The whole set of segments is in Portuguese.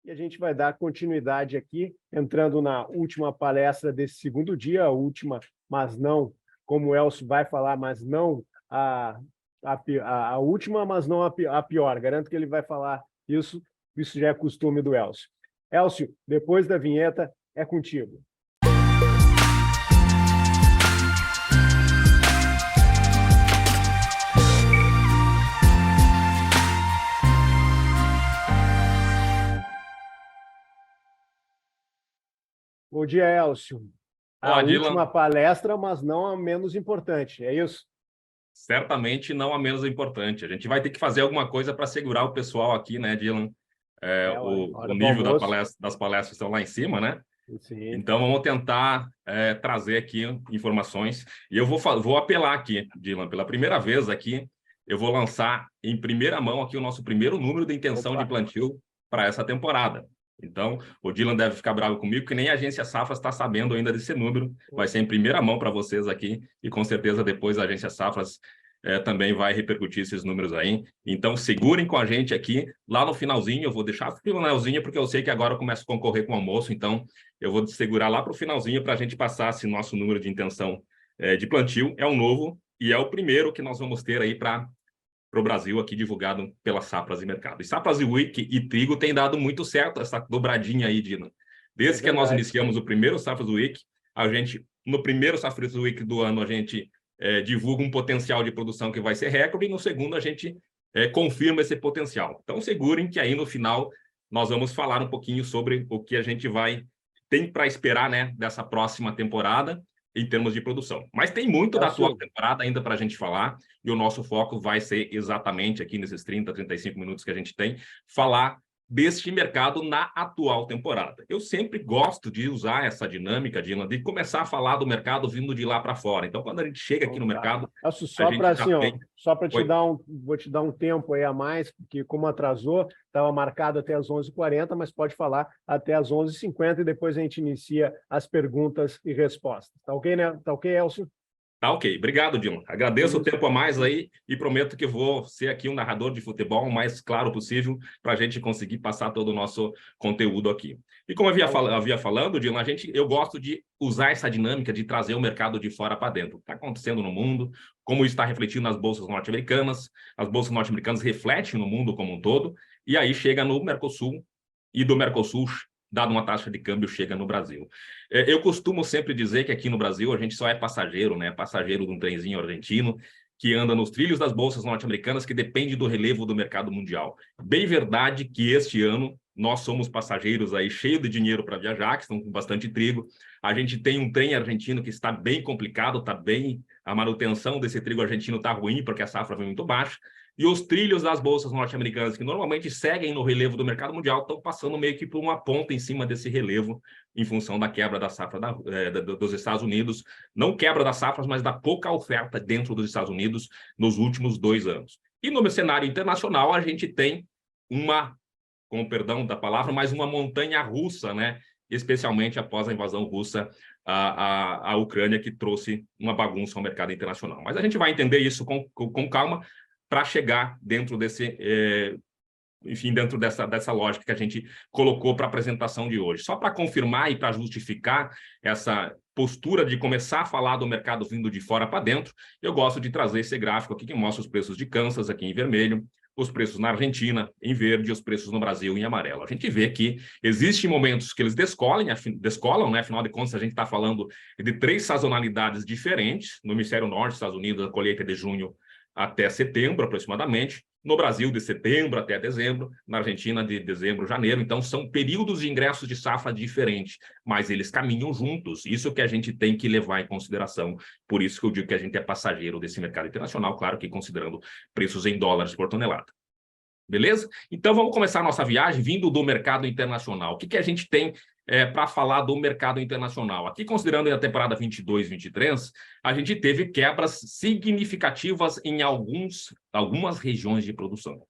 E a gente vai dar continuidade aqui, entrando na última palestra desse segundo dia, a última, mas não, como o Elcio vai falar, mas não a última, mas não a pior. Garanto que ele vai falar isso, isso já é costume do Elcio. Elcio, depois da vinheta, é contigo. Bom dia, Elcio. A Olá, última Dylan. palestra, mas não a menos importante, é isso? Certamente não a menos importante. A gente vai ter que fazer alguma coisa para segurar o pessoal aqui, né, Dylan? O Hora do nível almoço. das palestras estão lá em cima, né? Sim. Então, vamos tentar trazer aqui informações. E eu vou apelar aqui, Dylan, pela primeira vez aqui, eu vou lançar em primeira mão aqui o nosso primeiro número de intenção de plantio para essa temporada. Então, o Dylan deve ficar bravo comigo, que nem a agência Safras está sabendo ainda desse número. Vai ser em primeira mão para vocês aqui, e com certeza depois a agência Safras também vai repercutir esses números aí. Então, segurem com a gente aqui. Lá no finalzinho, eu vou deixar o finalzinho, porque eu sei que agora eu começo a concorrer com o almoço, então eu vou segurar lá para o finalzinho para a gente passar esse nosso número de intenção de plantio. É um novo e é o primeiro que nós vamos ter aí para o Brasil, aqui divulgado pela Safras e Mercado. E Safras e Week e trigo tem dado muito certo essa dobradinha aí, Dina. Desde que nós iniciamos o primeiro Safras Week, no primeiro Safras Week do ano, a gente divulga um potencial de produção que vai ser recorde, e no segundo a gente confirma esse potencial. Então, segurem que aí no final nós vamos falar um pouquinho sobre o que a gente tem para esperar, né, dessa próxima temporada em termos de produção. Mas tem muito da atual temporada ainda para a gente falar, e o nosso foco vai ser exatamente aqui nesses 30, 35 minutos que a gente tem, falar deste mercado na atual temporada. Eu sempre gosto de usar essa dinâmica, Dylan, de começar a falar do mercado vindo de lá para fora. Então, quando a gente chega aqui no mercado... Só para te dar vou te dar um tempo aí a mais, porque como atrasou, estava marcado até as 11h40, mas pode falar até as 11h50 e depois a gente inicia as perguntas e respostas. Tá ok, né? Tá ok, Elcio? Tá ok. Obrigado, Dylan. Agradeço o tempo a mais aí e prometo que vou ser aqui um narrador de futebol o mais claro possível para a gente conseguir passar todo o nosso conteúdo aqui. E como eu havia falando, Dylan, eu gosto de usar essa dinâmica de trazer o mercado de fora para dentro. O que está acontecendo no mundo, como isso está refletindo nas bolsas norte-americanas, as bolsas norte-americanas refletem no mundo como um todo, e aí chega no Mercosul, e do Mercosul, dado uma taxa de câmbio, chega no Brasil. Eu costumo sempre dizer que aqui no Brasil a gente só é passageiro, né? Passageiro de um trenzinho argentino que anda nos trilhos das bolsas norte-americanas, que depende do relevo do mercado mundial. Bem verdade que este ano nós somos passageiros aí, cheio de dinheiro para viajar, que estão com bastante trigo. A gente tem um trem argentino que está bem complicado, a manutenção desse trigo argentino está ruim, porque a safra foi muito baixa. E os trilhos das bolsas norte-americanas, que normalmente seguem no relevo do mercado mundial, estão passando meio que por uma ponta em cima desse relevo, em função da quebra da safra dos Estados Unidos. Não quebra das safras, mas da pouca oferta dentro dos Estados Unidos nos últimos 2 anos. E no cenário internacional, a gente tem com perdão da palavra, mas uma montanha russa, né? Especialmente após a invasão russa à Ucrânia, que trouxe uma bagunça ao mercado internacional. Mas a gente vai entender isso com calma, para chegar dentro dentro dessa lógica que a gente colocou para a apresentação de hoje. Só para confirmar e para justificar essa postura de começar a falar do mercado vindo de fora para dentro, eu gosto de trazer esse gráfico aqui que mostra os preços de Kansas aqui em vermelho, os preços na Argentina em verde e os preços no Brasil em amarelo. A gente vê que existem momentos que eles descolam, né? Afinal de contas, a gente está falando de 3 sazonalidades diferentes. No hemisfério norte dos Estados Unidos, a colheita é de junho até setembro, aproximadamente. No Brasil, de setembro até dezembro. Na Argentina, de dezembro a janeiro. Então, são períodos de ingressos de safra diferentes, mas eles caminham juntos. Isso que a gente tem que levar em consideração. Por isso que eu digo que a gente é passageiro desse mercado internacional, claro que considerando preços em dólares por tonelada. Beleza? Então, vamos começar a nossa viagem vindo do mercado internacional. O que a gente tem para falar do mercado internacional? Aqui, considerando a temporada 22-23, a gente teve quebras significativas em algumas regiões de produção.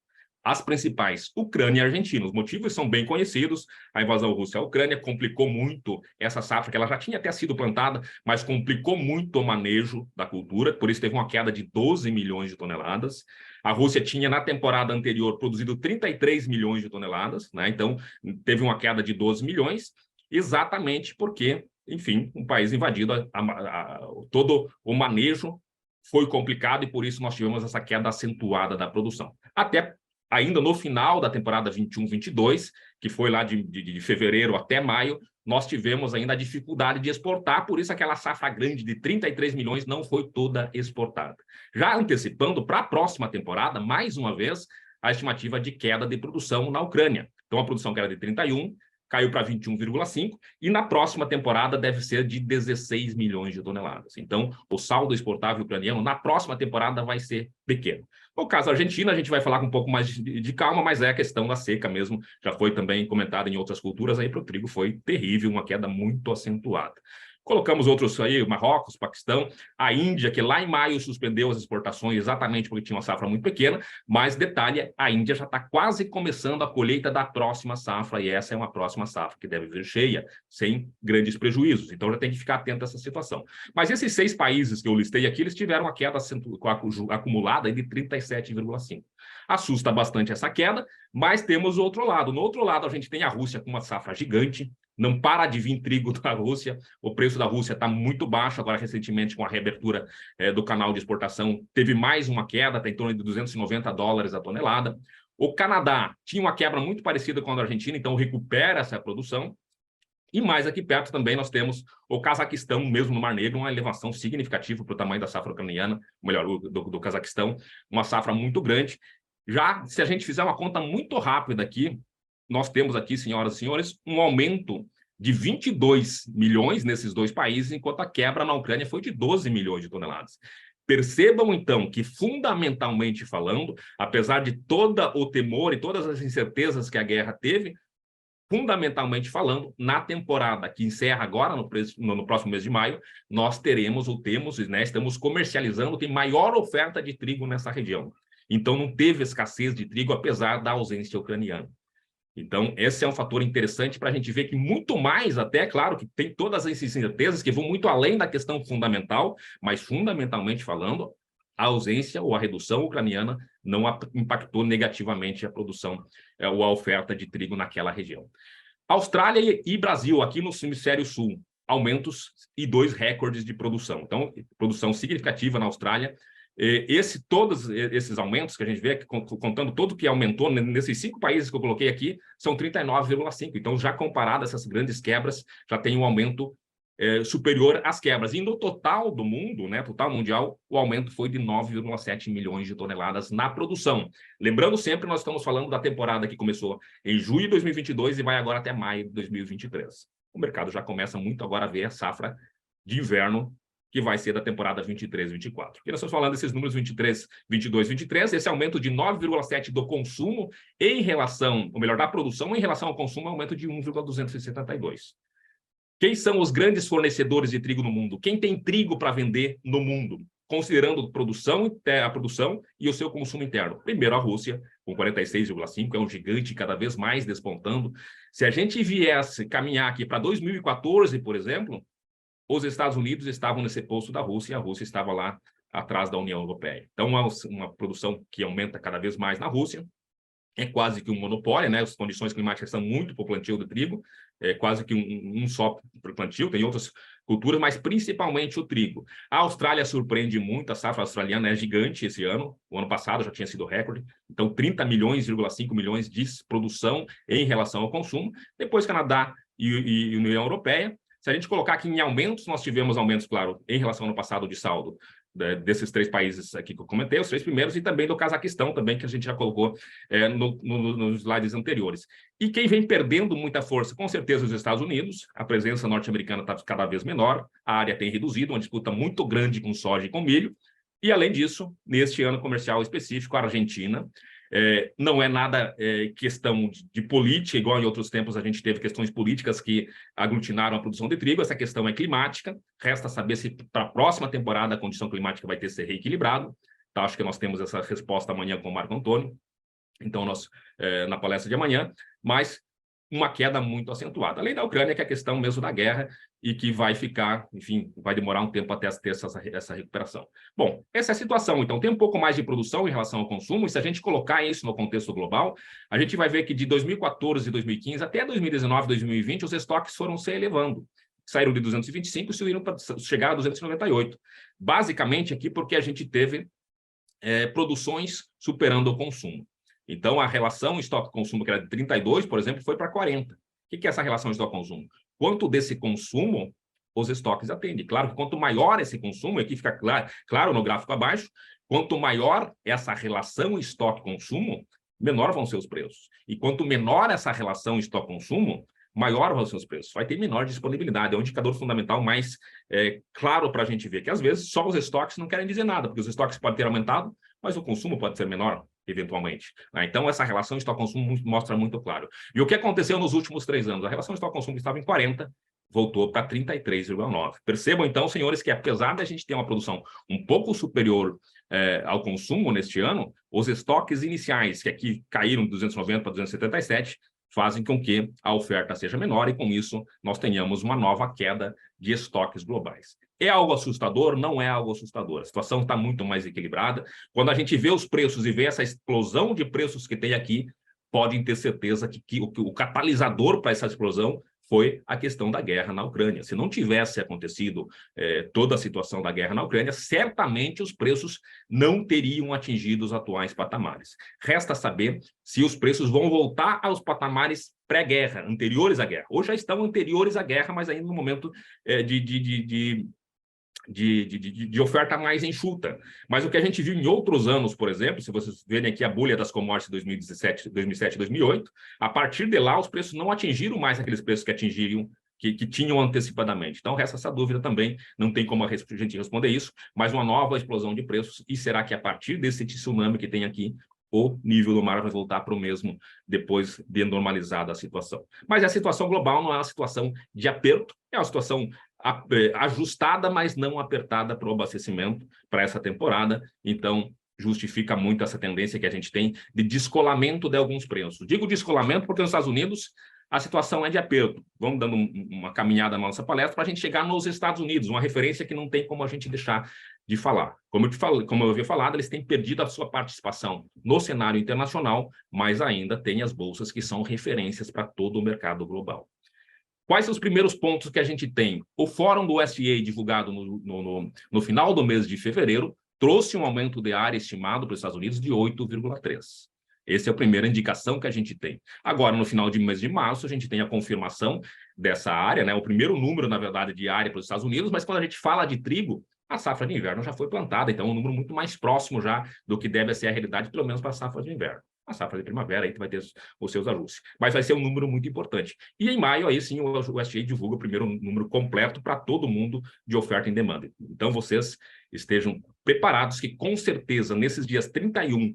as principais, Ucrânia e Argentina. Os motivos são bem conhecidos. A invasão russa à Ucrânia complicou muito essa safra, que ela já tinha até sido plantada, mas complicou muito o manejo da cultura, por isso teve uma queda de 12 milhões de toneladas. A Rússia tinha, na temporada anterior, produzido 33 milhões de toneladas, né? Então, teve uma queda de 12 milhões, exatamente porque, enfim, um país invadido, todo o manejo foi complicado e por isso nós tivemos essa queda acentuada da produção. Até ainda no final da temporada 21-22, que foi lá de fevereiro até maio, nós tivemos ainda a dificuldade de exportar, por isso aquela safra grande de 33 milhões não foi toda exportada. Já antecipando para a próxima temporada, mais uma vez, a estimativa de queda de produção na Ucrânia. Então, a produção que era de 31, caiu para 21,5, e na próxima temporada deve ser de 16 milhões de toneladas. Então, o saldo exportável ucraniano na próxima temporada vai ser pequeno. No caso da Argentina, a gente vai falar com um pouco mais de calma, mas é a questão da seca mesmo, já foi também comentada em outras culturas, aí para o trigo foi terrível, uma queda muito acentuada. Colocamos outros aí, Marrocos, Paquistão, a Índia, que lá em maio suspendeu as exportações exatamente porque tinha uma safra muito pequena, mas detalhe, a Índia já está quase começando a colheita da próxima safra, e essa é uma próxima safra que deve vir cheia, sem grandes prejuízos, então já tem que ficar atento a essa situação. Mas esses 6 países que eu listei aqui, eles tiveram uma queda acumulada de 37,5. Assusta bastante essa queda, mas temos o outro lado. No outro lado, a gente tem a Rússia com uma safra gigante, não para de vir trigo da Rússia, o preço da Rússia está muito baixo, agora recentemente com a reabertura do canal de exportação, teve mais uma queda, está em torno de $290 a tonelada. O Canadá tinha uma quebra muito parecida com a da Argentina, então recupera essa produção. E mais aqui perto também nós temos o Cazaquistão, mesmo no Mar Negro, uma elevação significativa para o tamanho da safra ucraniana, melhor, do Cazaquistão, uma safra muito grande. Já, se a gente fizer uma conta muito rápida aqui, nós temos aqui, senhoras e senhores, um aumento de 22 milhões nesses 2 países, enquanto a quebra na Ucrânia foi de 12 milhões de toneladas. Percebam, então, que, fundamentalmente falando, apesar de todo o temor e todas as incertezas que a guerra teve, fundamentalmente falando, na temporada que encerra agora, no próximo mês de maio, nós teremos, ou temos, né, estamos comercializando, tem maior oferta de trigo nessa região. Então, não teve escassez de trigo, apesar da ausência ucraniana. Então, esse é um fator interessante para a gente ver que muito mais, até, claro, que tem todas essas incertezas que vão muito além da questão fundamental, mas, fundamentalmente falando, a ausência ou a redução ucraniana não impactou negativamente a produção ou a oferta de trigo naquela região. Austrália e Brasil, aqui no hemisfério sul, aumentos e 2 recordes de produção. Então, produção significativa na Austrália. Todos esses aumentos que a gente vê, contando tudo que aumentou nesses 5 países que eu coloquei aqui, são 39,5. Então, já comparado a essas grandes quebras, já tem um aumento superior às quebras. E no total do mundo, né, total mundial, o aumento foi de 9,7 milhões de toneladas na produção. Lembrando sempre, nós estamos falando da temporada que começou em julho de 2022 e vai agora até maio de 2023. O mercado já começa muito agora a ver a safra de inverno, que vai ser da temporada 23-24. Porque nós estamos falando desses números 23, 22, 23, esse aumento de 9,7 do consumo em relação, ou melhor, da produção em relação ao consumo, é um aumento de 1,272. Quem são os grandes fornecedores de trigo no mundo? Quem tem trigo para vender no mundo? Considerando a produção e o seu consumo interno. Primeiro, a Rússia, com 46,5, é um gigante cada vez mais despontando. Se a gente viesse caminhar aqui para 2014, por exemplo, os Estados Unidos estavam nesse posto da Rússia e a Rússia estava lá atrás da União Europeia. Então, uma produção que aumenta cada vez mais na Rússia, é quase que um monopólio, né? As condições climáticas são muito para o plantio do trigo, é quase que um só para o plantio, tem outras culturas, mas principalmente o trigo. A Austrália surpreende muito, a safra australiana é gigante esse ano, o ano passado já tinha sido recorde, então 30,5 milhões de produção em relação ao consumo. Depois Canadá e União Europeia. Se a gente colocar aqui em aumentos, nós tivemos aumentos, claro, em relação ao ano passado de saldo, desses 3 países aqui que eu comentei, os 3 primeiros, e também do Cazaquistão, também, que a gente já colocou nos slides anteriores. E quem vem perdendo muita força, com certeza, os Estados Unidos, a presença norte-americana está cada vez menor, a área tem reduzido, uma disputa muito grande com soja e com milho, e, além disso, neste ano comercial específico, a Argentina. Não é nada questão de política, igual em outros tempos a gente teve questões políticas que aglutinaram a produção de trigo, essa questão é climática, resta saber se para a próxima temporada a condição climática vai ter que ser reequilibrado, tá? Acho que nós temos essa resposta amanhã com o Marco Antônio, então, na palestra de amanhã, mas uma queda muito acentuada. Além da Ucrânia, que é a questão mesmo da guerra e que vai ficar, enfim, vai demorar um tempo até ter essa recuperação. Bom, essa é a situação. Então, tem um pouco mais de produção em relação ao consumo, e se a gente colocar isso no contexto global, a gente vai ver que de 2014 e 2015 até 2019 e 2020, os estoques foram se elevando. Saíram de 225 e subiram para chegar a 298. Basicamente, aqui porque a gente teve produções superando o consumo. Então, a relação estoque-consumo, que era de 32, por exemplo, foi para 40. O que é essa relação estoque-consumo? Quanto desse consumo os estoques atendem? Claro que quanto maior esse consumo, aqui fica claro no gráfico abaixo, quanto maior essa relação estoque-consumo, menor vão ser os preços. E quanto menor essa relação estoque-consumo, maior vão ser os preços. Vai ter menor disponibilidade. É um indicador fundamental mais claro para a gente ver que, às vezes, só os estoques não querem dizer nada, porque os estoques podem ter aumentado, mas o consumo pode ser menor, eventualmente. Então, essa relação estoque-consumo mostra muito claro. E o que aconteceu nos últimos 3 anos? A relação estoque-consumo estava em 40, voltou para 33,9. Percebam, então, senhores, que apesar de a gente ter uma produção um pouco superior ao consumo neste ano, os estoques iniciais, que aqui caíram de 290 para 277, fazem com que a oferta seja menor e, com isso, nós tenhamos uma nova queda de estoques globais. É algo assustador? Não é algo assustador. A situação está muito mais equilibrada. Quando a gente vê os preços e vê essa explosão de preços que tem aqui, podem ter certeza que o catalisador para essa explosão foi a questão da guerra na Ucrânia. Se não tivesse acontecido toda a situação da guerra na Ucrânia, certamente os preços não teriam atingido os atuais patamares. Resta saber se os preços vão voltar aos patamares pré-guerra, anteriores à guerra. Ou já estão anteriores à guerra, mas ainda no momento de oferta mais enxuta. Mas o que a gente viu em outros anos, por exemplo, se vocês verem aqui a bolha das commodities de 2017 e 2008, a partir de lá os preços não atingiram mais aqueles preços que atingiram, que tinham antecipadamente. Então, resta essa dúvida também, não tem como a gente responder isso, mas uma nova explosão de preços, e será que a partir desse tsunami que tem aqui, o nível do mar vai voltar para o mesmo depois de normalizada a situação? Mas a situação global não é uma situação de aperto, é uma situação ajustada, mas não apertada para o abastecimento para essa temporada. Então, justifica muito essa tendência que a gente tem de descolamento de alguns preços. Digo descolamento porque nos Estados Unidos a situação é de aperto. Vamos dando uma caminhada na nossa palestra para a gente chegar nos Estados Unidos, uma referência que não tem como a gente deixar de falar. Como eu havia falado, eles têm perdido a sua participação no cenário internacional, mas ainda têm as bolsas que são referências para todo o mercado global. Quais são os primeiros pontos que a gente tem? O fórum do USDA, divulgado no final do mês de fevereiro, trouxe um aumento de área estimado para os Estados Unidos de 8,3%. Essa é a primeira indicação que a gente tem. Agora, no final de mês de março, a gente tem a confirmação dessa área, né? O primeiro número, na verdade, de área para os Estados Unidos, mas quando a gente fala de trigo, a safra de inverno já foi plantada, então é um número muito mais próximo já do que deve ser a realidade, pelo menos para a safra de inverno. A safra de primavera aí vai ter os seus ajustes, mas vai ser um número muito importante. E em maio, aí sim, o USDA divulga o primeiro número completo para todo mundo de oferta em demanda. Então, vocês estejam preparados que, com certeza, nesses dias 31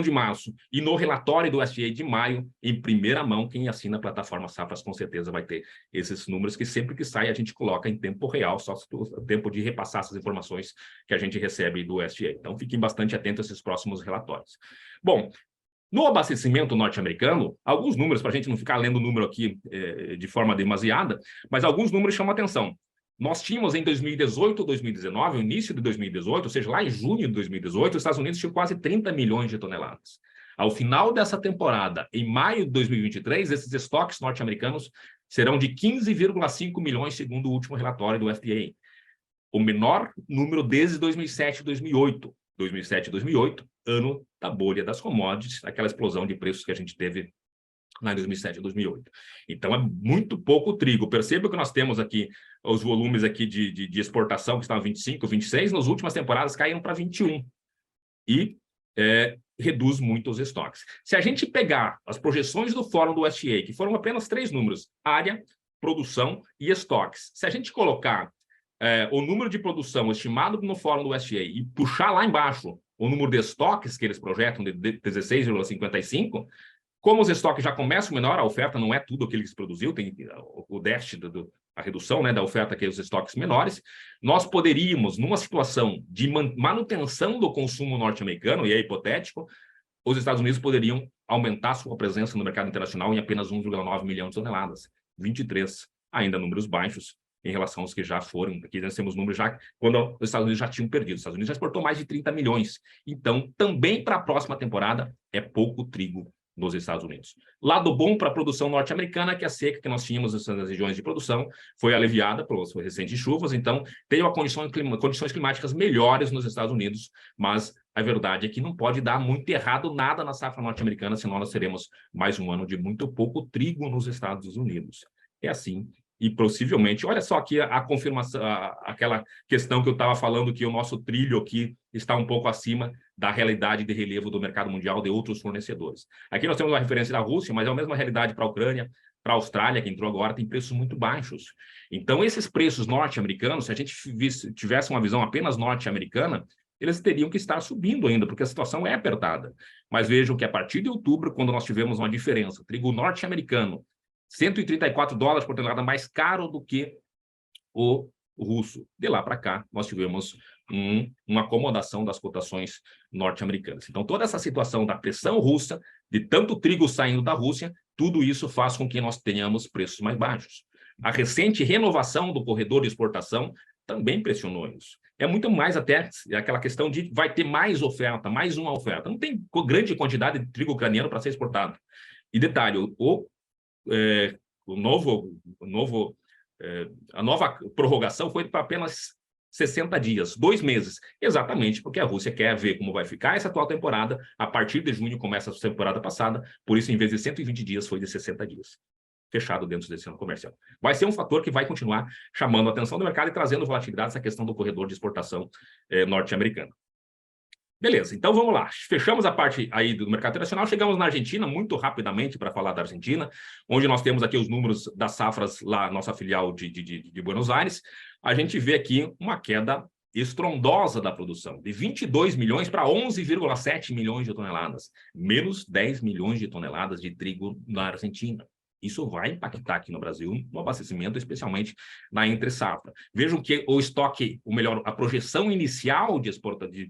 de março e no relatório do USDA de maio, em primeira mão, quem assina a plataforma Safras com certeza vai ter esses números que sempre que sai a gente coloca em tempo real, só o tempo de repassar essas informações que a gente recebe do USDA. Então, fiquem bastante atentos a esses próximos relatórios. Bom, no abastecimento norte-americano, alguns números, para a gente não ficar lendo o número aqui de forma demasiada, mas alguns números chamam a atenção. Nós tínhamos em 2018, 2019, o início de 2018, ou seja, lá em junho de 2018, os Estados Unidos tinham quase 30 milhões de toneladas. Ao final dessa temporada, em maio de 2023, esses estoques norte-americanos serão de 15,5 milhões, segundo o último relatório do USDA. O menor número desde 2007 e 2008. 2007 e 2008, ano da bolha das commodities, aquela explosão de preços que a gente teve lá em 2007 e 2008. Então, é muito pouco trigo. Perceba que nós temos aqui os volumes aqui de exportação, que estavam 25, 26, nas últimas temporadas caíram para 21. E reduz muito os estoques. Se a gente pegar as projeções do Fórum do USDA, que foram apenas 3 números, área, produção e estoques, se a gente colocar o número de produção estimado no Fórum do USDA e puxar lá embaixo o número de estoques que eles projetam de 16,55, Como os estoques já começam menor, a oferta não é tudo aquilo que se produziu, tem o déficit, a redução, né, da oferta, que é os estoques menores, nós poderíamos, numa situação de manutenção do consumo norte-americano, e é hipotético, os Estados Unidos poderiam aumentar sua presença no mercado internacional em apenas 1,9 milhão de toneladas, 23, ainda números baixos em relação aos que já foram. Aqui nós temos números já quando os Estados Unidos já tinham perdido. Os Estados Unidos já exportou mais de 30 milhões. Então, também para a próxima temporada, é pouco trigo nos Estados Unidos. Lado bom para a produção norte-americana é que a seca que nós tínhamos nas regiões de produção foi aliviada pelas recentes chuvas, então tem condições climáticas melhores nos Estados Unidos, mas a verdade é que não pode dar muito errado nada na safra norte-americana, senão nós teremos mais um ano de muito pouco trigo nos Estados Unidos. É assim. E possivelmente, olha só aqui a confirmação, aquela questão que eu estava falando, que o nosso trilho aqui está um pouco acima da realidade de relevo do mercado mundial de outros fornecedores. Aqui nós temos uma referência da Rússia, mas é a mesma realidade para a Ucrânia, para a Austrália, que entrou agora, tem preços muito baixos. Então, esses preços norte-americanos, se a gente tivesse uma visão apenas norte-americana, eles teriam que estar subindo ainda, porque a situação é apertada. Mas vejam que a partir de outubro, quando nós tivemos uma diferença, trigo norte-americano, $134 por tonelada, mais caro do que o russo. De lá para cá, nós tivemos uma acomodação das cotações norte-americanas. Então, toda essa situação da pressão russa, de tanto trigo saindo da Rússia, tudo isso faz com que nós tenhamos preços mais baixos. A recente renovação do corredor de exportação também pressionou isso. É muito mais até aquela questão de vai ter mais oferta, mais uma oferta. Não tem grande quantidade de trigo ucraniano para ser exportado. E detalhe, a nova prorrogação foi para apenas 60 dias, 2 meses, exatamente porque a Rússia quer ver como vai ficar essa atual temporada. A partir de junho começa a temporada passada, por isso, em vez de 120 dias, foi de 60 dias. Fechado dentro desse ano comercial. Vai ser um fator que vai continuar chamando a atenção do mercado e trazendo volatilidade essa questão do corredor de exportação norte-americano. Beleza, então vamos lá. Fechamos a parte aí do mercado internacional, chegamos na Argentina, muito rapidamente para falar da Argentina, onde nós temos aqui os números das safras lá, nossa filial de Buenos Aires. A gente vê aqui uma queda estrondosa da produção, de 22 milhões para 11,7 milhões de toneladas, menos 10 milhões de toneladas de trigo na Argentina. Isso vai impactar aqui no Brasil no abastecimento, especialmente na entre-safra. Vejam que o estoque, ou melhor, a projeção inicial de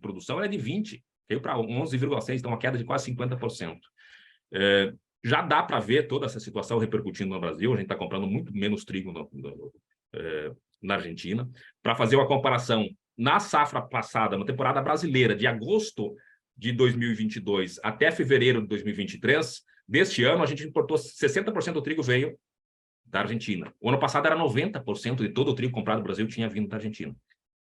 produção era de 20, caiu para 11,6, então uma queda de quase 50%. Já dá para ver toda essa situação repercutindo no Brasil, a gente está comprando muito menos trigo na Argentina. Para fazer uma comparação, na safra passada, na temporada brasileira, de agosto de 2022 até fevereiro de 2023, deste ano, a gente importou 60% do trigo veio da Argentina. O ano passado era 90% de todo o trigo comprado no Brasil tinha vindo da Argentina.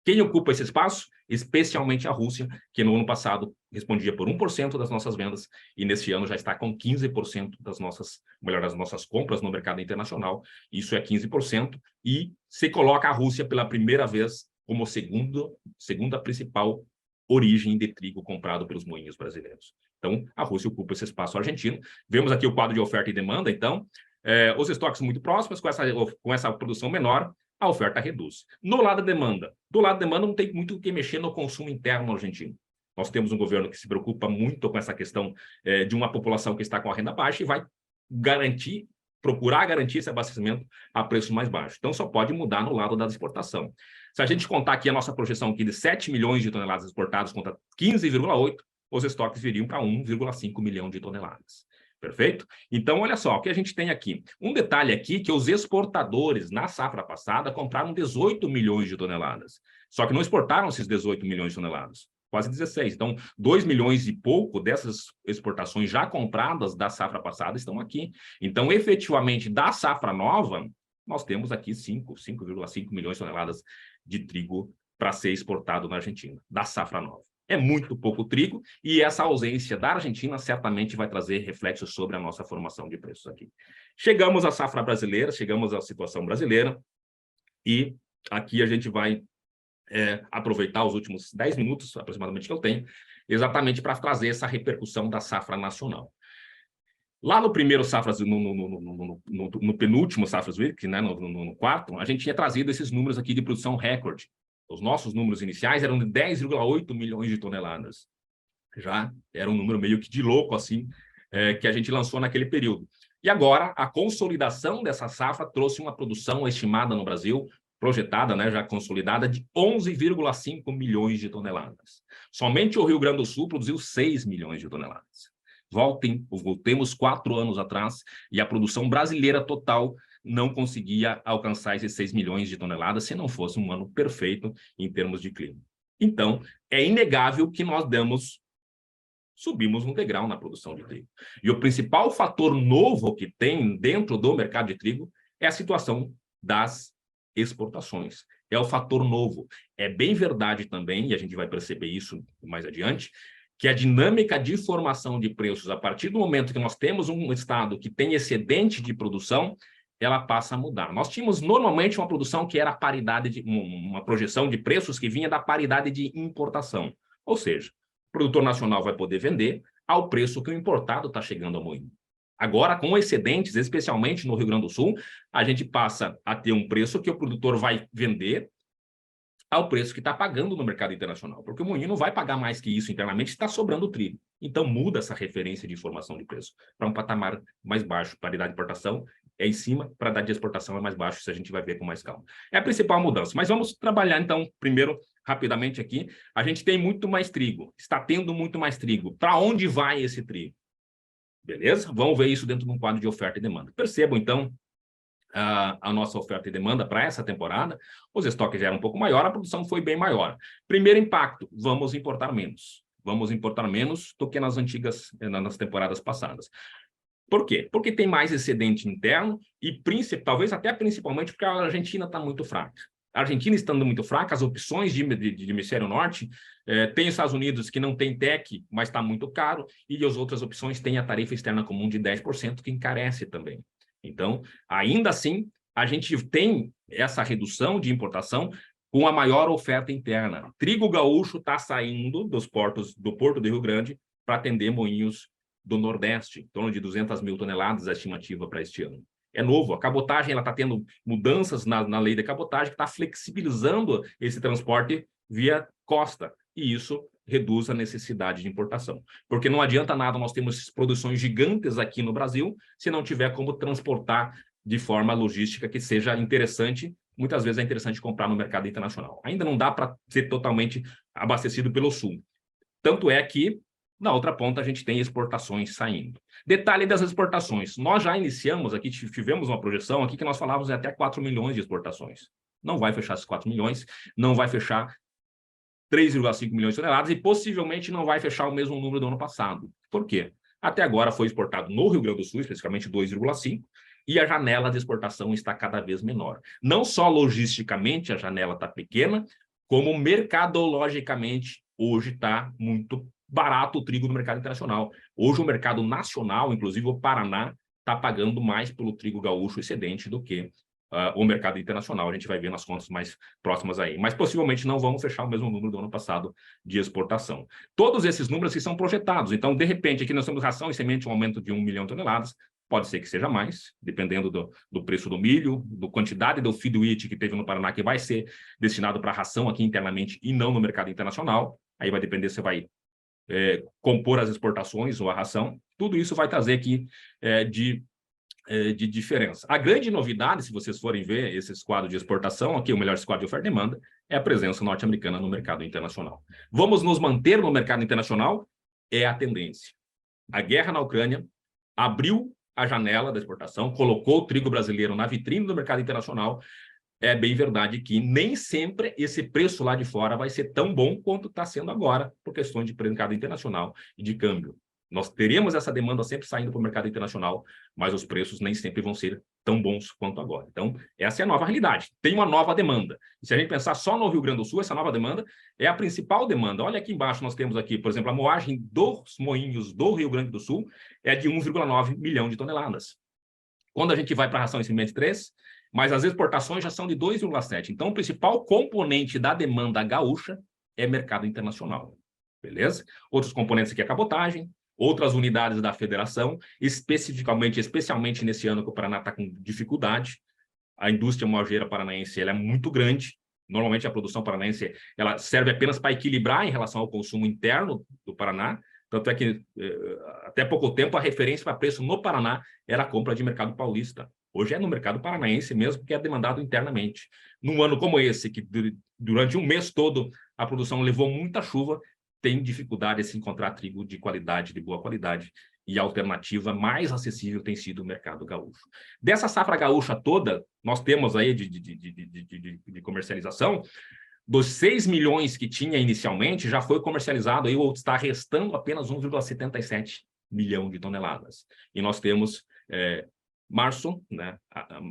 Quem ocupa esse espaço? Especialmente a Rússia, que no ano passado respondia por 1% das nossas vendas e neste ano já está com 15% das nossas compras no mercado internacional. Isso é 15% e se coloca a Rússia pela primeira vez como segunda principal origem de trigo comprado pelos moinhos brasileiros. Então, a Rússia ocupa esse espaço argentino. Vemos aqui o quadro de oferta e demanda, então, os estoques muito próximos, com essa produção menor, a oferta reduz. Do lado da demanda não tem muito o que mexer no consumo interno argentino. Nós temos um governo que se preocupa muito com essa questão de uma população que está com a renda baixa e vai procurar garantir esse abastecimento a preço mais baixo. Então, só pode mudar no lado da exportação. Se a gente contar aqui a nossa projeção aqui de 7 milhões de toneladas exportadas contra 15,8, os estoques viriam para 1,5 milhão de toneladas. Perfeito? Então, olha só, o que a gente tem aqui. Um detalhe aqui que os exportadores, na safra passada, compraram 18 milhões de toneladas. Só que não exportaram esses 18 milhões de toneladas. Quase 16. Então, 2 milhões e pouco dessas exportações já compradas da safra passada estão aqui. Então, efetivamente, da safra nova, nós temos aqui 5,5 milhões de toneladas de trigo para ser exportado na Argentina, da safra nova. É muito pouco trigo e essa ausência da Argentina certamente vai trazer reflexos sobre a nossa formação de preços aqui. Chegamos à safra brasileira, chegamos à situação brasileira e aqui a gente vai aproveitar os últimos 10 minutos aproximadamente que eu tenho, exatamente para trazer essa repercussão da safra nacional. Lá no primeiro Safras, no penúltimo Safras Week, né, no quarto, a gente tinha trazido esses números aqui de produção recorde. Os nossos números iniciais eram de 10,8 milhões de toneladas. Já era um número meio que de louco, assim, que a gente lançou naquele período. E agora, a consolidação dessa safra trouxe uma produção estimada no Brasil, projetada, né, já consolidada, de 11,5 milhões de toneladas. Somente o Rio Grande do Sul produziu 6 milhões de toneladas. Voltemos 4 anos atrás e a produção brasileira total não conseguia alcançar esses 6 milhões de toneladas se não fosse um ano perfeito em termos de clima. Então, é inegável que nós subimos um degrau na produção de trigo. E o principal fator novo que tem dentro do mercado de trigo é a situação das exportações. É o fator novo. É bem verdade também, e a gente vai perceber isso mais adiante, que a dinâmica de formação de preços, a partir do momento que nós temos um estado que tem excedente de produção, ela passa a mudar. Nós tínhamos normalmente uma produção que era a paridade, uma projeção de preços que vinha da paridade de importação. Ou seja, o produtor nacional vai poder vender ao preço que o importado está chegando ao moinho. Agora, com excedentes, especialmente no Rio Grande do Sul, a gente passa a ter um preço que o produtor vai vender ao preço que está pagando no mercado internacional, porque o moinho não vai pagar mais que isso internamente, está sobrando trigo. Então, muda essa referência de informação de preço para um patamar mais baixo. Paridade de importação é em cima, paridade de exportação é mais baixo, isso a gente vai ver com mais calma. É a principal mudança. Mas vamos trabalhar, então, primeiro, rapidamente aqui. A gente tem muito mais trigo, está tendo muito mais trigo. Para onde vai esse trigo? Beleza? Vamos ver isso dentro de um quadro de oferta e demanda. Percebam, então, a nossa oferta e demanda para essa temporada. Os estoques já eram um pouco maior, a produção foi bem maior. Primeiro impacto, vamos importar menos. Vamos importar menos do que nas temporadas passadas. Por quê? Porque tem mais excedente interno e talvez até principalmente porque a Argentina está muito fraca. A Argentina estando muito fraca, as opções de hemisfério norte, tem os Estados Unidos que não tem TEC, mas está muito caro, e as outras opções têm a tarifa externa comum de 10%, que encarece também. Então, ainda assim, a gente tem essa redução de importação com a maior oferta interna. Trigo gaúcho está saindo dos portos do Porto do Rio Grande para atender moinhos do Nordeste, em torno de 200 mil toneladas a estimativa para este ano. É novo, a cabotagem está tendo mudanças na lei da cabotagem que está flexibilizando esse transporte via costa, e isso reduz a necessidade de importação. Porque não adianta nada nós termos produções gigantes aqui no Brasil se não tiver como transportar de forma logística que seja interessante. Muitas vezes é interessante comprar no mercado internacional. Ainda não dá para ser totalmente abastecido pelo Sul. Tanto é que, na outra ponta, a gente tem exportações saindo. Detalhe das exportações. Nós já iniciamos aqui, tivemos uma projeção aqui que nós falávamos até 4 milhões de exportações. Não vai fechar esses 4 milhões, não vai fechar 3,5 milhões de toneladas e possivelmente não vai fechar o mesmo número do ano passado. Por quê? Até agora foi exportado no Rio Grande do Sul, especificamente 2,5, e a janela de exportação está cada vez menor. Não só logisticamente a janela está pequena, como mercadologicamente hoje está muito barato o trigo no mercado internacional. Hoje o mercado nacional, inclusive o Paraná, está pagando mais pelo trigo gaúcho excedente do que o mercado internacional. A gente vai ver nas contas mais próximas aí. Mas possivelmente não vamos fechar o mesmo número do ano passado de exportação. Todos esses números que são projetados. Então, de repente, aqui nós temos ração e semente, um aumento de 1 milhão de toneladas. Pode ser que seja mais, dependendo do preço do milho, da quantidade do feed wheat que teve no Paraná, que vai ser destinado para ração aqui internamente e não no mercado internacional. Aí vai depender se vai compor as exportações ou a ração. Tudo isso vai trazer aqui de diferença. A grande novidade, se vocês forem ver esses quadros de exportação, aqui o melhor quadro de oferta e demanda, é a presença norte-americana no mercado internacional. Vamos nos manter no mercado internacional? É a tendência. A guerra na Ucrânia abriu a janela da exportação, colocou o trigo brasileiro na vitrine do mercado internacional. É bem verdade que nem sempre esse preço lá de fora vai ser tão bom quanto está sendo agora, por questões de mercado internacional e de câmbio. Nós teremos essa demanda sempre saindo para o mercado internacional, mas os preços nem sempre vão ser tão bons quanto agora. Então, essa é a nova realidade. Tem uma nova demanda. E se a gente pensar só no Rio Grande do Sul, essa nova demanda é a principal demanda. Olha aqui embaixo, nós temos aqui, por exemplo, a moagem dos moinhos do Rio Grande do Sul é de 1,9 milhão de toneladas. Quando a gente vai para a ração e semente 3, mas as exportações já são de 2,7. Então, o principal componente da demanda gaúcha é mercado internacional. Beleza? Outros componentes aqui é a cabotagem, outras unidades da federação, especialmente nesse ano que o Paraná está com dificuldade. A indústria moageira paranaense ela é muito grande. Normalmente a produção paranaense ela serve apenas para equilibrar em relação ao consumo interno do Paraná, Tanto é que, até pouco tempo, a referência para preço no Paraná era a compra de mercado paulista. Hoje é no mercado paranaense mesmo, que é demandado internamente. Num ano como esse, que durante um mês todo a produção levou muita chuva, tem dificuldade de se encontrar trigo de qualidade, de boa qualidade, e a alternativa mais acessível tem sido o mercado gaúcho. Dessa safra gaúcha toda, nós temos aí de comercialização, dos 6 milhões que tinha inicialmente, já foi comercializado aí, ou está restando apenas 1,77 milhão de toneladas. E nós temos março, né,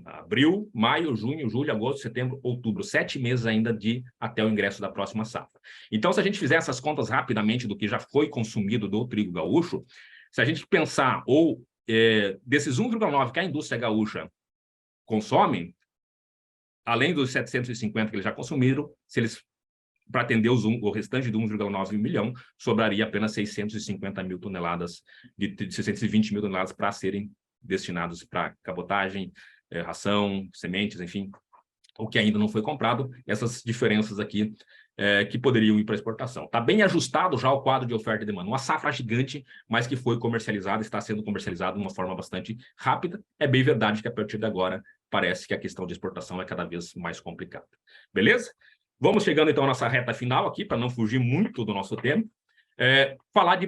abril, maio, junho, julho, agosto, setembro, outubro, 7 meses ainda até o ingresso da próxima safra. Então, se a gente fizer essas contas rapidamente do que já foi consumido do trigo gaúcho, se a gente pensar, desses 1,9 que a indústria gaúcha consome, além dos 750 que eles já consumiram, se eles para atender o restante de 1,9 milhão, sobraria apenas 650 mil toneladas, de 620 mil toneladas para serem destinados para cabotagem, ração, sementes, enfim, o que ainda não foi comprado, essas diferenças aqui que poderiam ir para exportação. Está bem ajustado já o quadro de oferta e demanda. Uma safra gigante, mas que foi comercializada, está sendo comercializada de uma forma bastante rápida. É bem verdade que a partir de agora parece que a questão de exportação é cada vez mais complicada. Beleza? Vamos chegando então à nossa reta final aqui, para não fugir muito do nosso tempo. Falar de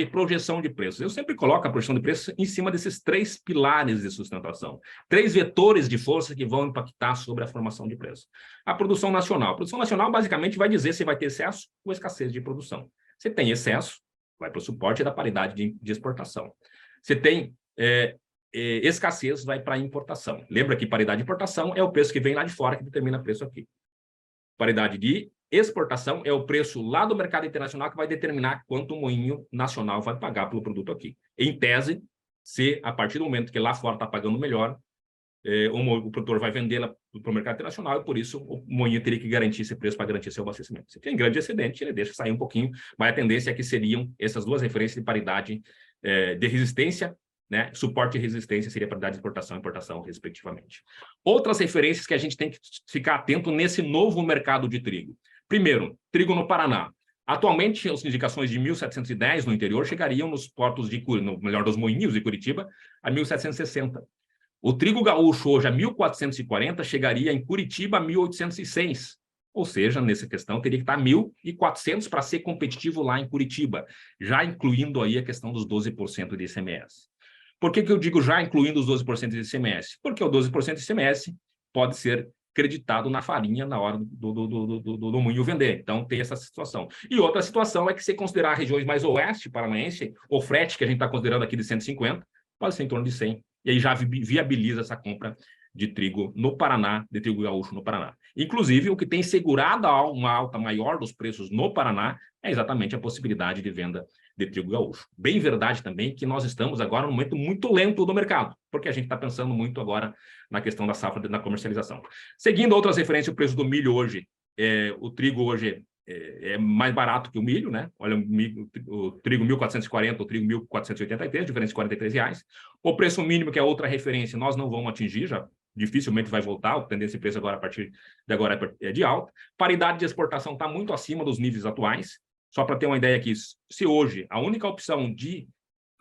projeção de preços. Eu sempre coloco a projeção de preços em cima desses 3 pilares de sustentação, 3 vetores de força que vão impactar sobre a formação de preços. A produção nacional. A produção nacional basicamente vai dizer se vai ter excesso ou escassez de produção. Se tem excesso, vai para o suporte da paridade de exportação. Se tem escassez, vai para a importação. Lembra que paridade de importação é o preço que vem lá de fora que determina o preço aqui. Paridade de exportação é o preço lá do mercado internacional que vai determinar quanto o moinho nacional vai pagar pelo produto aqui. Em tese, se a partir do momento que lá fora está pagando melhor, o produtor vai vender para o mercado internacional e, por isso, o moinho teria que garantir esse preço para garantir seu abastecimento. Se tem grande excedente, ele deixa sair um pouquinho, mas a tendência é que seriam essas duas referências de paridade de resistência, né? Suporte e resistência seria paridade de exportação e importação, respectivamente. Outras referências que a gente tem que ficar atento nesse novo mercado de trigo. Primeiro, trigo no Paraná. Atualmente, as indicações de 1.710 no interior chegariam nos portos dos moinhos de Curitiba, a 1.760. O trigo gaúcho hoje a 1.440 chegaria em Curitiba a 1.806. Ou seja, nessa questão, teria que estar 1.400 para ser competitivo lá em Curitiba, já incluindo aí a questão dos 12% de ICMS. Por que eu digo já incluindo os 12% de ICMS? Porque o 12% de ICMS pode ser creditado na farinha na hora do moinho vender. Então, tem essa situação. E outra situação é que, se considerar regiões mais oeste paranaense, o frete que a gente está considerando aqui de 150, pode ser em torno de 100. E aí já viabiliza essa compra de trigo no Paraná, de trigo gaúcho no Paraná. Inclusive, o que tem segurado uma alta maior dos preços no Paraná é exatamente a possibilidade de venda de trigo gaúcho. Bem verdade também que nós estamos agora num momento muito lento do mercado, porque a gente está pensando muito agora na questão da safra, na comercialização. Seguindo outras referências, o preço do milho hoje, o trigo hoje é mais barato que o milho, né? Olha, o trigo 1.440, o trigo 1.483, diferença de R$43. O preço mínimo, que é outra referência, nós não vamos atingir, já dificilmente vai voltar, a tendência de preço agora, a partir de agora, é de alta. Paridade de exportação está muito acima dos níveis atuais. Só para ter uma ideia aqui, se hoje a única opção de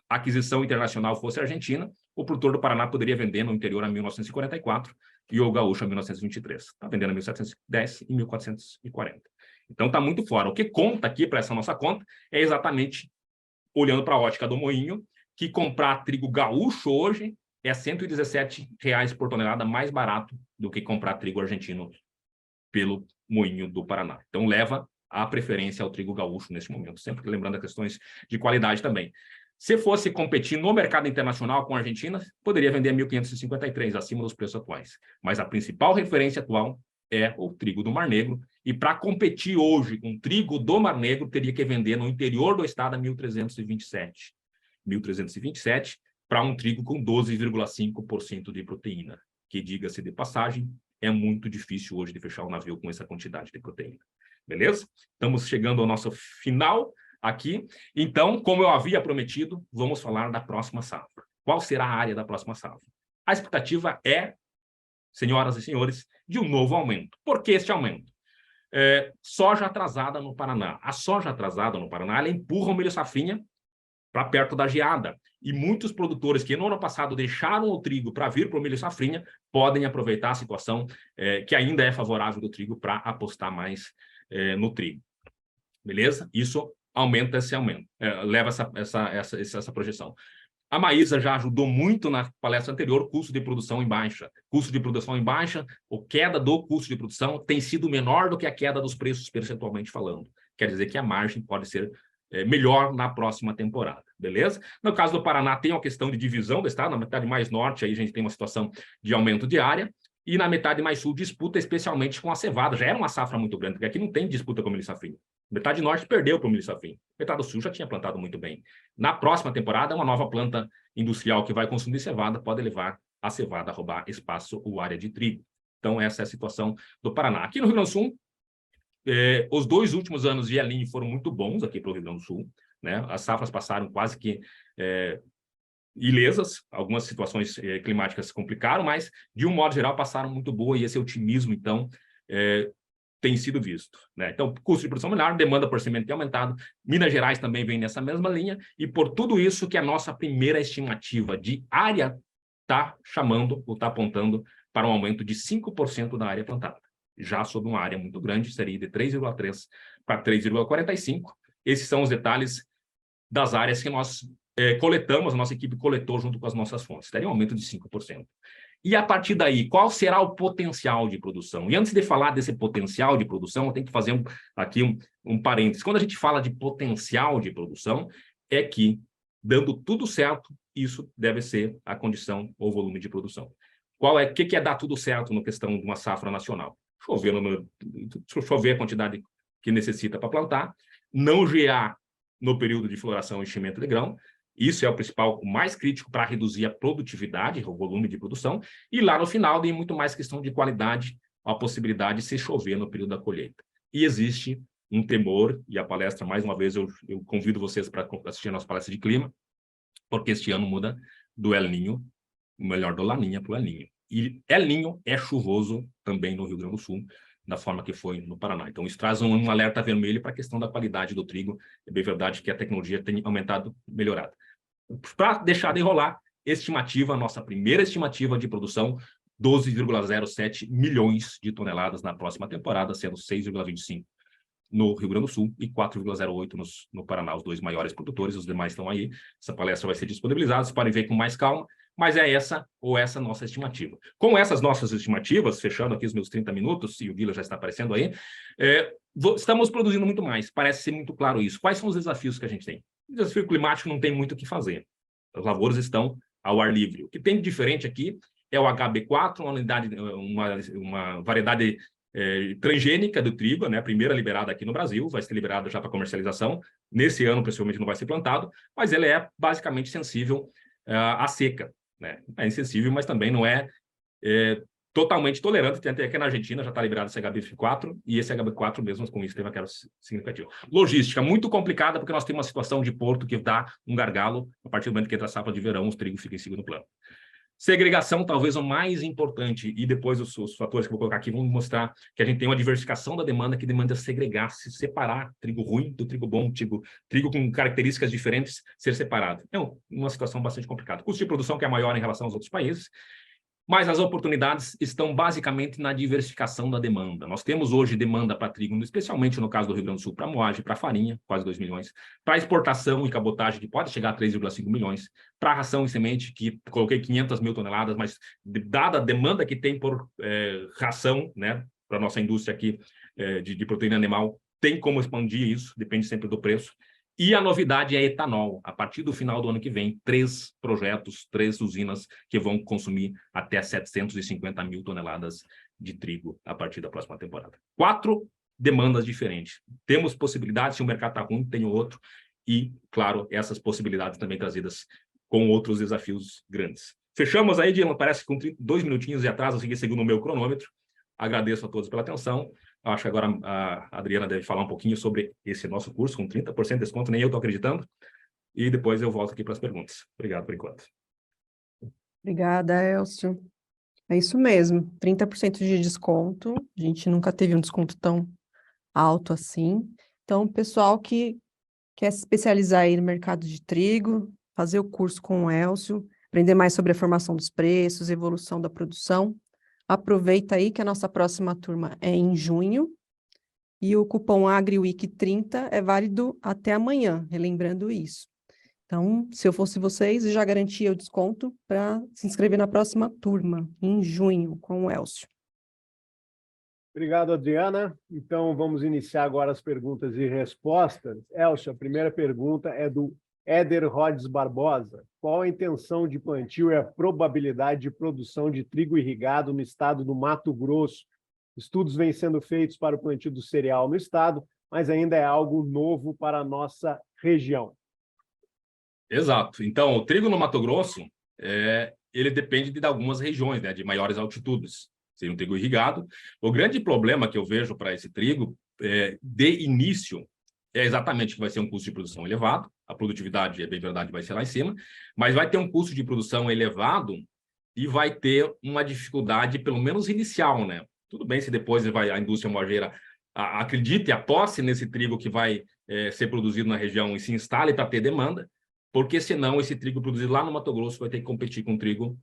aquisição internacional fosse a Argentina, o produtor do Paraná poderia vender no interior a 1.944 e o gaúcho a 1.923. Está vendendo a 1.710 e 1.440. Então, está muito fora. O que conta aqui para essa nossa conta é exatamente, olhando para a ótica do moinho, que comprar trigo gaúcho hoje é R$ 117 por tonelada mais barato do que comprar trigo argentino pelo moinho do Paraná. Então, leva a preferência ao trigo gaúcho nesse momento, sempre lembrando as questões de qualidade também. Se fosse competir no mercado internacional com a Argentina, poderia vender a 1.553, acima dos preços atuais. Mas a principal referência atual é o trigo do Mar Negro, e para competir hoje com o trigo do Mar Negro, teria que vender no interior do estado a 1.327. 1.327 para um trigo com 12,5% de proteína, que, diga-se de passagem, é muito difícil hoje de fechar o navio com essa quantidade de proteína. Beleza? Estamos chegando ao nosso final aqui. Então, como eu havia prometido, vamos falar da próxima safra. Qual será a área da próxima safra? A expectativa é, senhoras e senhores, de um novo aumento. Por que este aumento? Soja atrasada no Paraná. A soja atrasada no Paraná, ela empurra o milho safrinha para perto da geada. E muitos produtores que no ano passado deixaram o trigo para vir para o milho safrinha podem aproveitar a situação que ainda é favorável do trigo para apostar mais no trigo. Beleza? Isso aumenta esse aumento, leva essa projeção. A Maísa já ajudou muito na palestra anterior, custo de produção em baixa. Custo de produção em baixa, ou queda do custo de produção, tem sido menor do que a queda dos preços, percentualmente falando. Quer dizer que a margem pode ser melhor na próxima temporada, beleza? No caso do Paraná, tem uma questão de divisão do estado, na metade mais norte, aí a gente tem uma situação de aumento de área, e na metade mais sul, disputa especialmente com a cevada. Já era uma safra muito grande, porque aqui não tem disputa com o milho safrinha. Metade norte perdeu para o milho safrinha. Metade sul já tinha plantado muito bem. Na próxima temporada, uma nova planta industrial que vai consumir cevada pode levar a cevada a roubar espaço ou área de trigo. Então, essa é a situação do Paraná. Aqui no Rio Grande do Sul, os 2 últimos anos de El Niño foram muito bons aqui para o Rio Grande do Sul, né? As safras passaram quase que ilesas, algumas situações climáticas se complicaram, mas, de um modo geral, passaram muito boa, e esse otimismo, então, tem sido visto, né? Então, custo de produção menor, demanda por semente tem aumentado, Minas Gerais também vem nessa mesma linha, e por tudo isso que a nossa primeira estimativa de área está chamando, ou está apontando para um aumento de 5% da área plantada. Já sob uma área muito grande, seria de 3,3 para 3,45. Esses são os detalhes das áreas que nós coletamos, a nossa equipe coletou junto com as nossas fontes. Teria um aumento de 5%. E a partir daí, qual será o potencial de produção? E antes de falar desse potencial de produção, eu tenho que fazer aqui um parênteses. Quando a gente fala de potencial de produção, é que, dando tudo certo, isso deve ser a condição ou volume de produção. O que é dar tudo certo na questão de uma safra nacional? Chover a quantidade que necessita para plantar, não gear no período de floração e enchimento de grão. Isso é o principal, o mais crítico para reduzir a produtividade, o volume de produção, e lá no final tem muito mais questão de qualidade, a possibilidade de se chover no período da colheita. E existe um temor, e a palestra, mais uma vez, eu convido vocês para assistir a nossa palestra de clima, porque este ano muda do El Niño, melhor, do Laninha para o El Niño. E El Niño é chuvoso também no Rio Grande do Sul, da forma que foi no Paraná. Então, isso traz um alerta vermelho para a questão da qualidade do trigo. É bem verdade que a tecnologia tem aumentado, melhorado. Para deixar de enrolar, estimativa, nossa primeira estimativa de produção, 12,07 milhões de toneladas na próxima temporada, sendo 6,25 no Rio Grande do Sul e 4,08 no Paraná, os 2 maiores produtores, os demais estão aí. Essa palestra vai ser disponibilizada, vocês podem ver com mais calma, mas é essa nossa estimativa. Com essas nossas estimativas, fechando aqui os meus 30 minutos, e o Vila já está aparecendo aí, estamos produzindo muito mais, parece ser muito claro isso. Quais são os desafios que a gente tem? O desafio climático não tem muito o que fazer. As lavouras estão ao ar livre. O que tem de diferente aqui é o HB4, uma variedade transgênica do trigo, né? A primeira liberada aqui no Brasil, vai ser liberada já para comercialização. Nesse ano, principalmente, não vai ser plantado, mas ele é basicamente sensível à seca, né? É insensível, mas também não é totalmente tolerante. Tem até aqui na Argentina, já está liberado esse HB4, e esse HB4 mesmo com isso teve uma queda significativa. Logística, muito complicada, porque nós temos uma situação de porto que dá um gargalo, a partir do momento que entra a safra de verão, os trigos ficam em segundo plano. Segregação, talvez o mais importante, e depois os fatores que eu vou colocar aqui vão mostrar que a gente tem uma diversificação da demanda que demanda segregar, se separar trigo ruim do trigo bom, trigo com características diferentes, ser separado. É uma situação bastante complicada. Custo de produção que é maior em relação aos outros países, mas as oportunidades estão basicamente na diversificação da demanda. Nós temos hoje demanda para trigo, especialmente no caso do Rio Grande do Sul, para moagem, para farinha, quase 2 milhões, para exportação e cabotagem, que pode chegar a 3,5 milhões, para ração e semente, que coloquei 500 mil toneladas, mas dada a demanda que tem por ração, né, para a nossa indústria aqui de proteína animal, tem como expandir isso, depende sempre do preço. E a novidade é etanol. A partir do final do ano que vem, 3 projetos, 3 usinas que vão consumir até 750 mil toneladas de trigo a partir da próxima temporada. 4 demandas diferentes. Temos possibilidades, se o mercado está ruim, tem outro. E, claro, essas possibilidades também trazidas com outros desafios grandes. Fechamos aí, Dylan, parece que com 2 minutinhos de atraso, eu segui seguindo o meu cronômetro. Agradeço a todos pela atenção. Acho que agora a Adriana deve falar um pouquinho sobre esse nosso curso, com 30% de desconto, nem eu estou acreditando. E depois eu volto aqui para as perguntas. Obrigado por enquanto. Obrigada, Elcio. É isso mesmo, 30% de desconto. A gente nunca teve um desconto tão alto assim. Então, pessoal que quer se especializar aí no mercado de trigo, fazer o curso com o Elcio, aprender mais sobre a formação dos preços, evolução da produção, aproveita aí que a nossa próxima turma é em junho e o cupom AgriWeek30 é válido até amanhã, relembrando isso. Então, se eu fosse vocês, eu já garantia o desconto para se inscrever na próxima turma, em junho, com o Elcio. Obrigado, Adriana. Então, vamos iniciar agora as perguntas e respostas. Elcio, a primeira pergunta é do Éder Rhodes Barbosa. Qual a intenção de plantio e a probabilidade de produção de trigo irrigado no estado do Mato Grosso? Estudos vêm sendo feitos para o plantio do cereal no estado, mas ainda é algo novo para a nossa região. Exato. Então, o trigo no Mato Grosso, ele depende de algumas regiões, né, de maiores altitudes. Seria um trigo irrigado. O grande problema que eu vejo para esse trigo, de início, é exatamente que vai ser um custo de produção elevado. A produtividade, é bem verdade, vai ser lá em cima, mas vai ter um custo de produção elevado e vai ter uma dificuldade, pelo menos inicial, né? Tudo bem se depois a indústria moageira acredite e aposte nesse trigo que vai ser produzido na região e se instale para ter demanda, porque senão esse trigo produzido lá no Mato Grosso vai ter que competir com trigo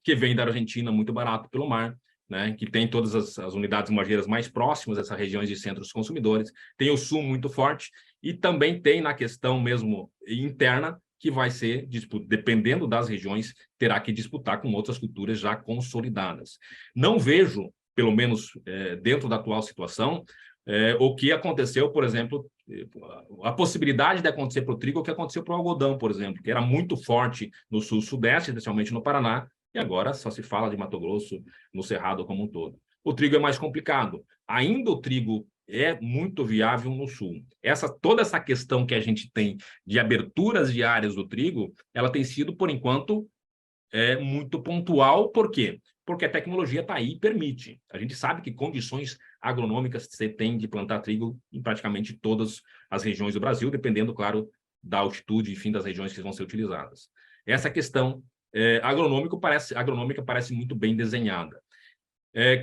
que vem da Argentina muito barato pelo mar, né, que tem todas as unidades moageiras mais próximas dessas regiões de centros consumidores, tem o sul muito forte e também tem na questão mesmo interna que vai ser, dependendo das regiões, terá que disputar com outras culturas já consolidadas. Não vejo, pelo menos dentro da atual situação, o que aconteceu, por exemplo, a possibilidade de acontecer para o trigo, o que aconteceu para o algodão, por exemplo, que era muito forte no sul-sudeste, especialmente no Paraná, e agora só se fala de Mato Grosso, no Cerrado como um todo. O trigo é mais complicado. Ainda o trigo é muito viável no sul. Toda essa questão que a gente tem de aberturas de áreas do trigo, ela tem sido, por enquanto, muito pontual. Por quê? Porque a tecnologia está aí e permite. A gente sabe que condições agronômicas você tem de plantar trigo em praticamente todas as regiões do Brasil, dependendo, claro, da altitude, enfim, das regiões que vão ser utilizadas. Essa questão agronômica parece muito bem desenhada.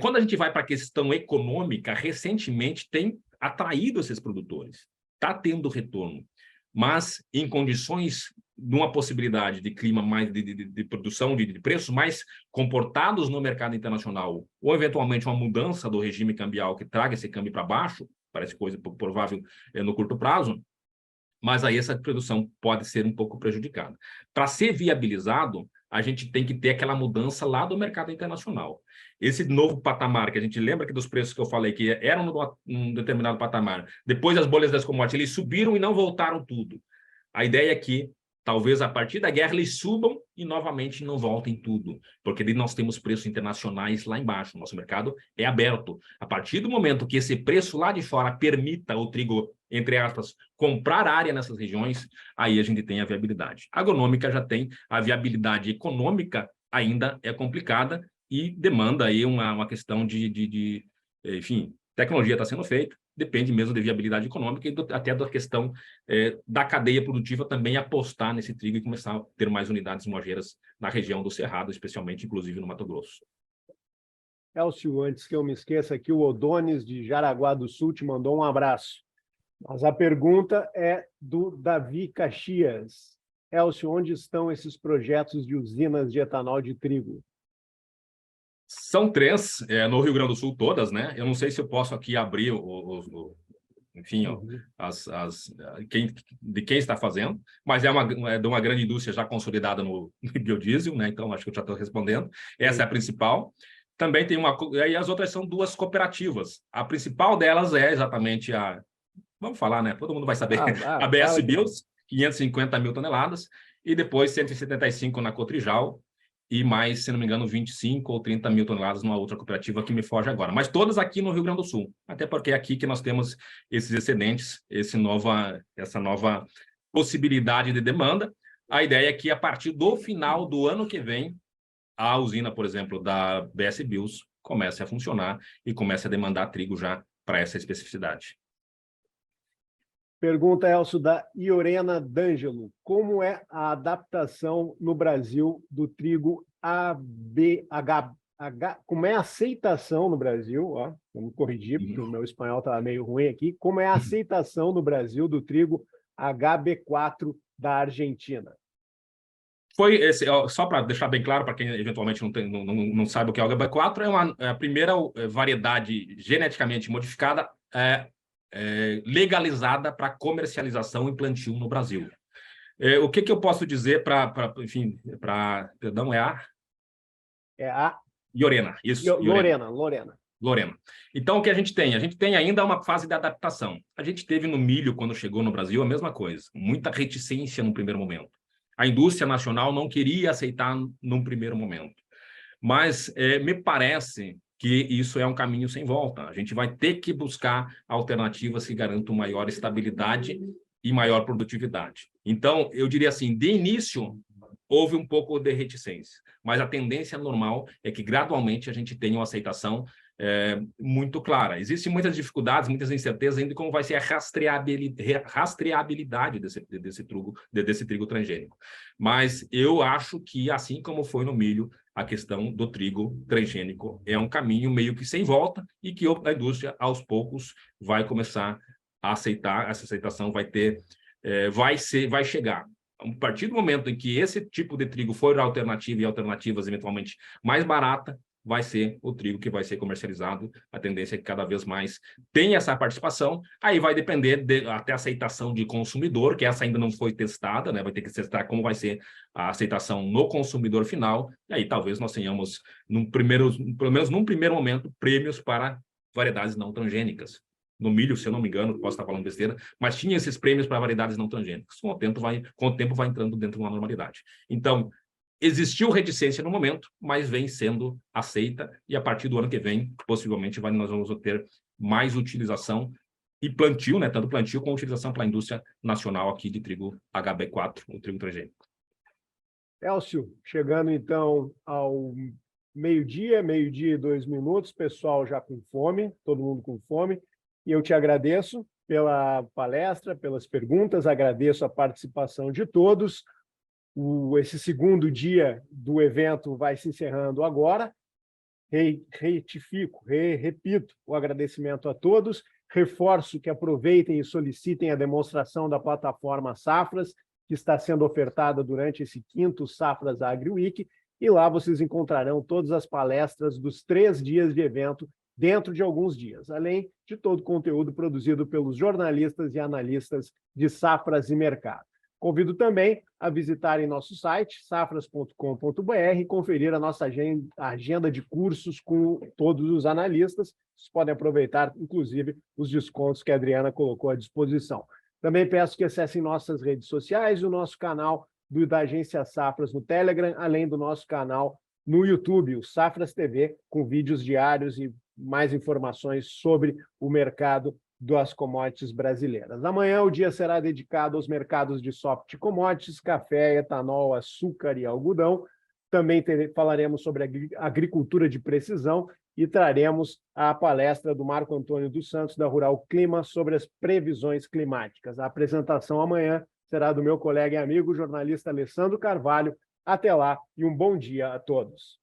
Quando a gente vai para a questão econômica, recentemente tem atraído esses produtores. Está tendo retorno, mas em condições de uma possibilidade de clima mais de produção, de preços mais comportados no mercado internacional, ou eventualmente uma mudança do regime cambial que traga esse câmbio para baixo, parece coisa provável no curto prazo, mas aí essa produção pode ser um pouco prejudicada. Para ser viabilizado, a gente tem que ter aquela mudança lá do mercado internacional. Esse novo patamar, que a gente lembra que dos preços que eu falei, que eram num determinado patamar, depois das bolhas das commodities, eles subiram e não voltaram tudo. A ideia é que, talvez a partir da guerra, eles subam e novamente não voltem tudo, porque nós temos preços internacionais lá embaixo, nosso mercado é aberto. A partir do momento que esse preço lá de fora permita o trigo, entre aspas, comprar área nessas regiões, aí a gente tem a viabilidade. A agronômica já tem, a viabilidade econômica ainda é complicada e demanda aí uma questão enfim, tecnologia está sendo feita, depende mesmo de viabilidade econômica e até da questão da cadeia produtiva também apostar nesse trigo e começar a ter mais unidades moageiras na região do Cerrado, especialmente, inclusive, no Mato Grosso. Elcio, antes que eu me esqueça aqui, o Odones, de Jaraguá do Sul, te mandou um abraço. Mas a pergunta é do Davi Caxias. Elcio, onde estão esses projetos de usinas de etanol de trigo? São três no Rio Grande do Sul, todas, né? Eu não sei se eu posso aqui abrir enfim, de quem está fazendo, mas é de uma grande indústria já consolidada no biodiesel, né? Então, acho que eu já estou respondendo. Essa é a principal. Também tem e as outras são duas cooperativas. A principal delas é exatamente vamos falar, né? Todo mundo vai saber. A BS Bios, 550 mil toneladas, e depois 175 na Cotrijal, e mais, se não me engano, 25 ou 30 mil toneladas numa outra cooperativa que me foge agora. Mas todas aqui no Rio Grande do Sul, até porque é aqui que nós temos esses excedentes, essa nova possibilidade de demanda. A ideia é que, a partir do final do ano que vem, a usina, por exemplo, da BS Bios comece a funcionar e comece a demandar trigo já para essa especificidade. Pergunta, Elcio, da Iorena D'Angelo. Como é a adaptação no Brasil do trigo como é a aceitação no Brasil? Vamos corrigir, porque o meu espanhol está meio ruim aqui. Como é a aceitação no Brasil do trigo HB4 da Argentina. Foi esse, ó, só para deixar bem claro para quem eventualmente não sabe o que é o HB4, é a primeira variedade geneticamente modificada legalizada para comercialização e plantio no Brasil. O que eu posso dizer perdão, É a Lorena, isso. Lorena. Então, o que a gente tem? A gente tem ainda uma fase de adaptação. A gente teve no milho, quando chegou no Brasil, a mesma coisa. Muita reticência no primeiro momento. A indústria nacional não queria aceitar num primeiro momento. Mas me parece que isso é um caminho sem volta. A gente vai ter que buscar alternativas que garantam maior estabilidade e maior produtividade. Então, eu diria assim, de início, houve um pouco de reticência, mas a tendência normal é que, gradualmente, a gente tenha uma aceitação muito clara. Existem muitas dificuldades, muitas incertezas ainda de como vai ser a rastreabilidade desse trigo transgênico. Mas eu acho que, assim como foi no milho, a questão do trigo transgênico é um caminho meio que sem volta e que a indústria, aos poucos, vai começar a aceitar. Essa aceitação vai chegar. A partir do momento em que esse tipo de trigo for alternativa e alternativas eventualmente mais barata, vai ser o trigo que vai ser comercializado. A tendência é que cada vez mais tenha essa participação. Aí vai depender até a aceitação de consumidor, que essa ainda não foi testada, né? Vai ter que testar como vai ser a aceitação no consumidor final. E aí talvez nós tenhamos, pelo menos num primeiro momento, prêmios para variedades não transgênicas. No milho, se eu não me engano, posso estar falando besteira, mas tinha esses prêmios para variedades não transgênicas. Com o tempo vai entrando dentro de uma normalidade. Então, existiu reticência no momento, mas vem sendo aceita, e a partir do ano que vem, possivelmente, nós vamos ter mais utilização e plantio, né? Tanto plantio como utilização para a indústria nacional aqui de trigo HB4, o trigo transgênico. Elcio, chegando então ao meio-dia e 2 minutos, pessoal já com fome, todo mundo com fome, e eu te agradeço pela palestra, pelas perguntas, agradeço a participação de todos. Esse segundo dia do evento vai se encerrando agora. Repito o agradecimento a todos. Reforço que aproveitem e solicitem a demonstração da plataforma Safras, que está sendo ofertada durante esse 5º Safras AgriWeek, e lá vocês encontrarão todas as palestras dos 3 dias de evento dentro de alguns dias, além de todo o conteúdo produzido pelos jornalistas e analistas de safras e mercado. Convido também a visitarem nosso site, safras.com.br, e conferir a nossa agenda de cursos com todos os analistas. Vocês podem aproveitar, inclusive, os descontos que a Adriana colocou à disposição. Também peço que acessem nossas redes sociais e o nosso canal da Agência Safras no Telegram, além do nosso canal no YouTube, o Safras TV, com vídeos diários e mais informações sobre o mercado das commodities brasileiras. Amanhã o dia será dedicado aos mercados de soft commodities, café, etanol, açúcar e algodão. Também falaremos sobre agricultura de precisão e traremos a palestra do Marco Antônio dos Santos, da Rural Clima, sobre as previsões climáticas. A apresentação amanhã será do meu colega e amigo, jornalista Alessandro Carvalho. Até lá e um bom dia a todos.